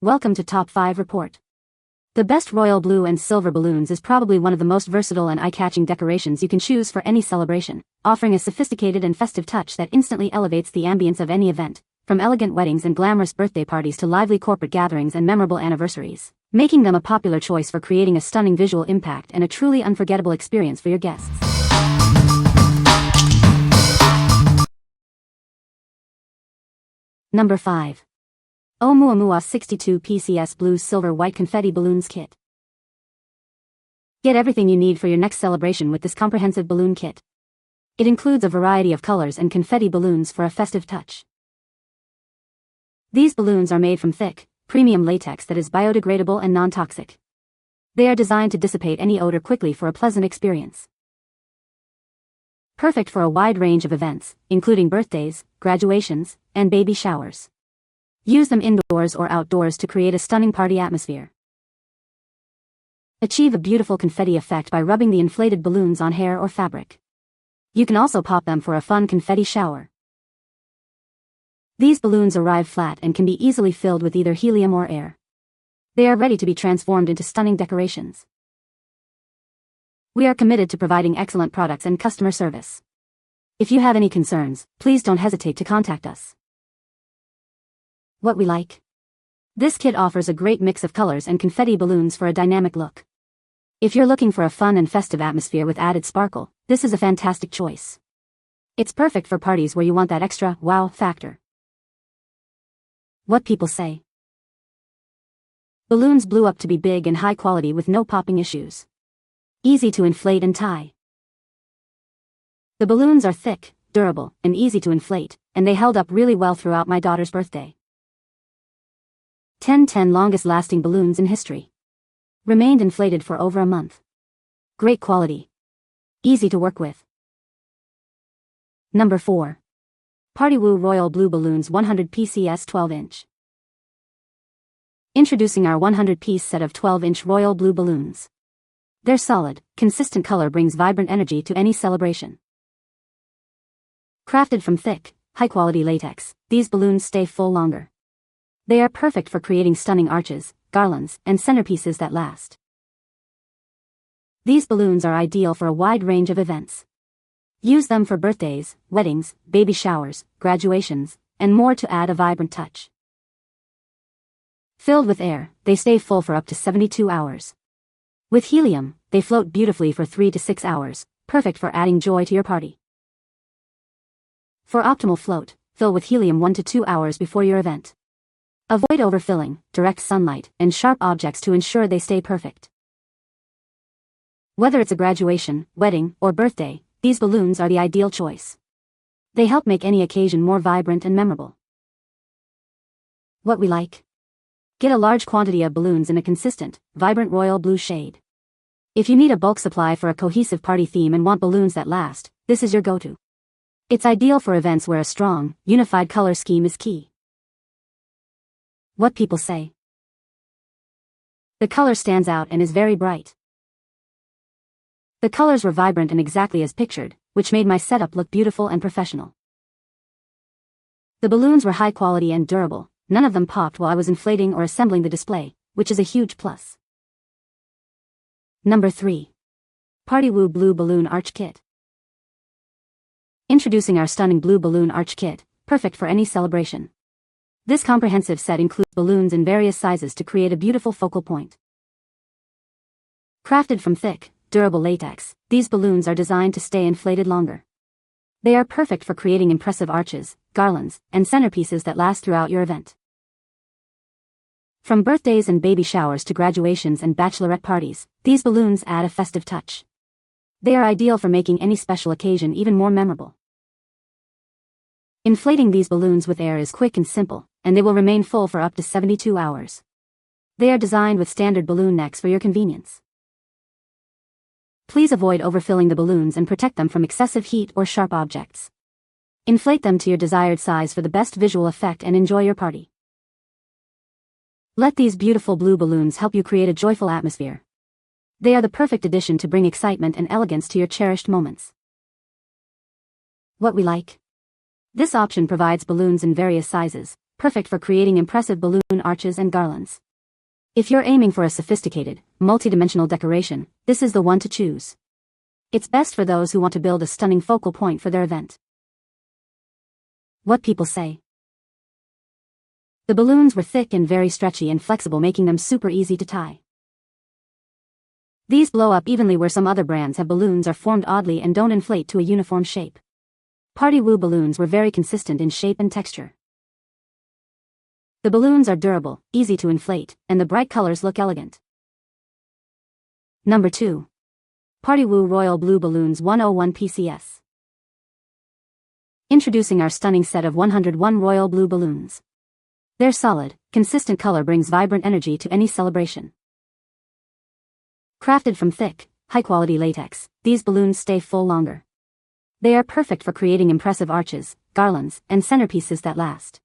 Welcome to Top 5 Report. The best royal blue and silver balloons is probably one of the most versatile and eye-catching decorations you can choose for any celebration, offering a sophisticated and festive touch that instantly elevates the ambience of any event, from elegant weddings and glamorous birthday parties to lively corporate gatherings and memorable anniversaries, making them a popular choice for creating a stunning visual impact and a truly unforgettable experience for your guests. Number 5. OuMuaMua 62 PCS Blue Silver White Confetti Balloons Kit. Get everything you need for your next celebration with this comprehensive balloon kit. It includes a variety of colors and confetti balloons for a festive touch. These balloons are made from thick, premium latex that is biodegradable and non-toxic. They are designed to dissipate any odor quickly for a pleasant experience. Perfect for a wide range of events, including birthdays, graduations, and baby showers. Use them indoors or outdoors to create a stunning party atmosphere. Achieve a beautiful confetti effect by rubbing the inflated balloons on hair or fabric. You can also pop them for a fun confetti shower. These balloons arrive flat and can be easily filled with either helium or air. They are ready to be transformed into stunning decorations. We are committed to providing excellent products and customer service. If you have any concerns, please don't hesitate to contact us. What we like. This kit offers a great mix of colors and confetti balloons for a dynamic look. If you're looking for a fun and festive atmosphere with added sparkle, this is a fantastic choice. It's perfect for parties where you want that extra wow factor. What people say. Balloons blew up to be big and high quality with no popping issues. Easy to inflate and tie. The balloons are thick, durable, and easy to inflate, and they held up really well throughout my daughter's birthday. 10 longest lasting balloons in history. Remained inflated for over a month. Great quality. Easy to work with. Number 4. PartyWoo Royal Blue Balloons 100 PCS 12-inch. Introducing our 100-piece set of 12-inch royal blue balloons. Their solid, consistent color brings vibrant energy to any celebration. Crafted from thick, high-quality latex, these balloons stay full longer. They are perfect for creating stunning arches, garlands, and centerpieces that last. These balloons are ideal for a wide range of events. Use them for birthdays, weddings, baby showers, graduations, and more to add a vibrant touch. Filled with air, they stay full for up to 72 hours. With helium, they float beautifully for 3 to 6 hours, perfect for adding joy to your party. For optimal float, fill with helium 1 to 2 hours before your event. Avoid overfilling, direct sunlight, and sharp objects to ensure they stay perfect. Whether it's a graduation, wedding, or birthday, these balloons are the ideal choice. They help make any occasion more vibrant and memorable. What we like. Get a large quantity of balloons in a consistent, vibrant royal blue shade. If you need a bulk supply for a cohesive party theme and want balloons that last, this is your go-to. It's ideal for events where a strong, unified color scheme is key. What people say. The color stands out and is very bright. The colors were vibrant and exactly as pictured, which made my setup look beautiful and professional. The balloons were high quality and durable. None of them popped while I was inflating or assembling the display, which is a huge plus. Number 3. PartyWoo Blue Balloon Arch Kit. Introducing our stunning blue balloon arch kit, perfect for any celebration. This comprehensive set includes balloons in various sizes to create a beautiful focal point. Crafted from thick, durable latex, these balloons are designed to stay inflated longer. They are perfect for creating impressive arches, garlands, and centerpieces that last throughout your event. From birthdays and baby showers to graduations and bachelorette parties, these balloons add a festive touch. They are ideal for making any special occasion even more memorable. Inflating these balloons with air is quick and simple, and they will remain full for up to 72 hours. They are designed with standard balloon necks for your convenience. Please avoid overfilling the balloons and protect them from excessive heat or sharp objects. Inflate them to your desired size for the best visual effect and enjoy your party. Let these beautiful blue balloons help you create a joyful atmosphere. They are the perfect addition to bring excitement and elegance to your cherished moments. What we like. This option provides balloons in various sizes, perfect for creating impressive balloon arches and garlands. If you're aiming for a sophisticated, multi-dimensional decoration, this is the one to choose. It's best for those who want to build a stunning focal point for their event. What people say. The balloons were thick and very stretchy and flexible, making them super easy to tie. These blow up evenly where some other brands have balloons are formed oddly and don't inflate to a uniform shape. PartyWoo balloons were very consistent in shape and texture. The balloons are durable, easy to inflate, and the bright colors look elegant. Number 2. PartyWoo Royal Blue Balloons 101 PCS. Introducing our stunning set of 101 Royal Blue balloons. Their solid, consistent color brings vibrant energy to any celebration. Crafted from thick, high-quality latex, these balloons stay full longer. They are perfect for creating impressive arches, garlands, and centerpieces that last.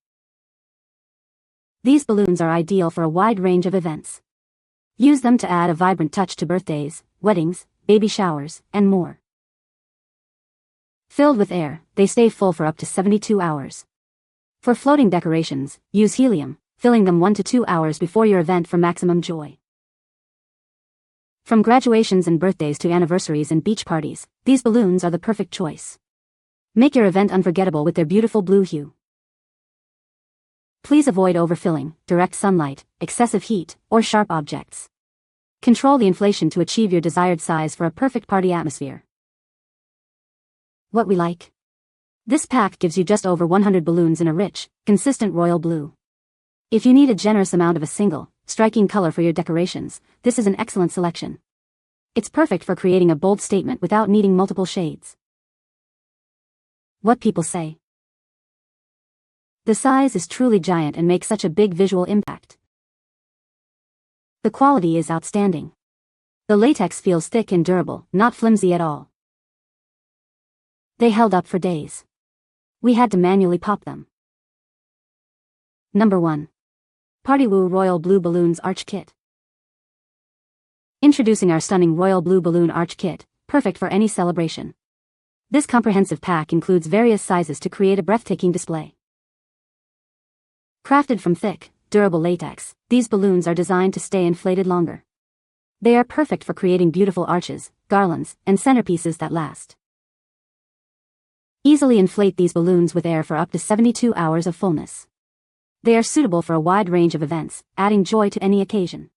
These balloons are ideal for a wide range of events. Use them to add a vibrant touch to birthdays, weddings, baby showers, and more. Filled with air, they stay full for up to 72 hours. For floating decorations, use helium, filling them 1 to 2 hours before your event for maximum joy. From graduations and birthdays to anniversaries and beach parties, these balloons are the perfect choice. Make your event unforgettable with their beautiful blue hue. Please avoid overfilling, direct sunlight, excessive heat, or sharp objects. Control the inflation to achieve your desired size for a perfect party atmosphere. What we like. This pack gives you just over 100 balloons in a rich, consistent royal blue. If you need a generous amount of a single, striking color for your decorations, this is an excellent selection. It's perfect for creating a bold statement without needing multiple shades. What people say. The size is truly giant and makes such a big visual impact. The quality is outstanding. The latex feels thick and durable, not flimsy at all. They held up for days. We had to manually pop them. Number 1. PartyWoo Royal Blue Balloons Arch Kit. Introducing our stunning Royal Blue Balloon Arch Kit, perfect for any celebration. This comprehensive pack includes various sizes to create a breathtaking display. Crafted from thick, durable latex, these balloons are designed to stay inflated longer. They are perfect for creating beautiful arches, garlands, and centerpieces that last. Easily inflate these balloons with air for up to 72 hours of fullness. They are suitable for a wide range of events, adding joy to any occasion.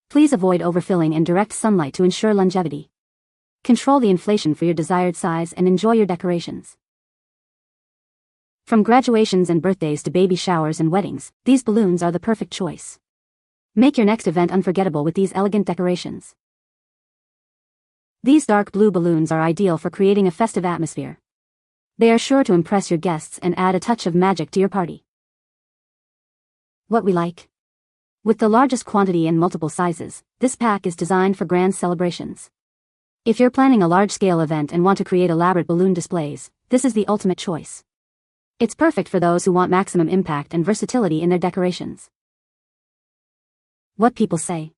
Please avoid overfilling and direct sunlight to ensure longevity. Control the inflation for your desired size and enjoy your decorations. From graduations and birthdays to baby showers and weddings, these balloons are the perfect choice. Make your next event unforgettable with these elegant decorations. These dark blue balloons are ideal for creating a festive atmosphere. They are sure to impress your guests and add a touch of magic to your party. What we like. With the largest quantity and multiple sizes, this pack is designed for grand celebrations. If you're planning a large-scale event and want to create elaborate balloon displays, this is the ultimate choice. It's perfect for those who want maximum impact and versatility in their decorations. What people say.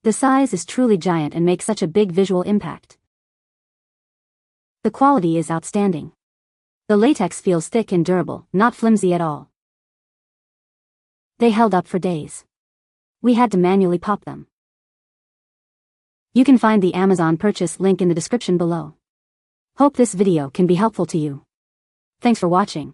The size is truly giant and makes such a big visual impact. The quality is outstanding. The latex feels thick and durable, not flimsy at all. They held up for days. We had to manually pop them. You can find the Amazon purchase link in the description below. Hope this video can be helpful to you. Thanks for watching.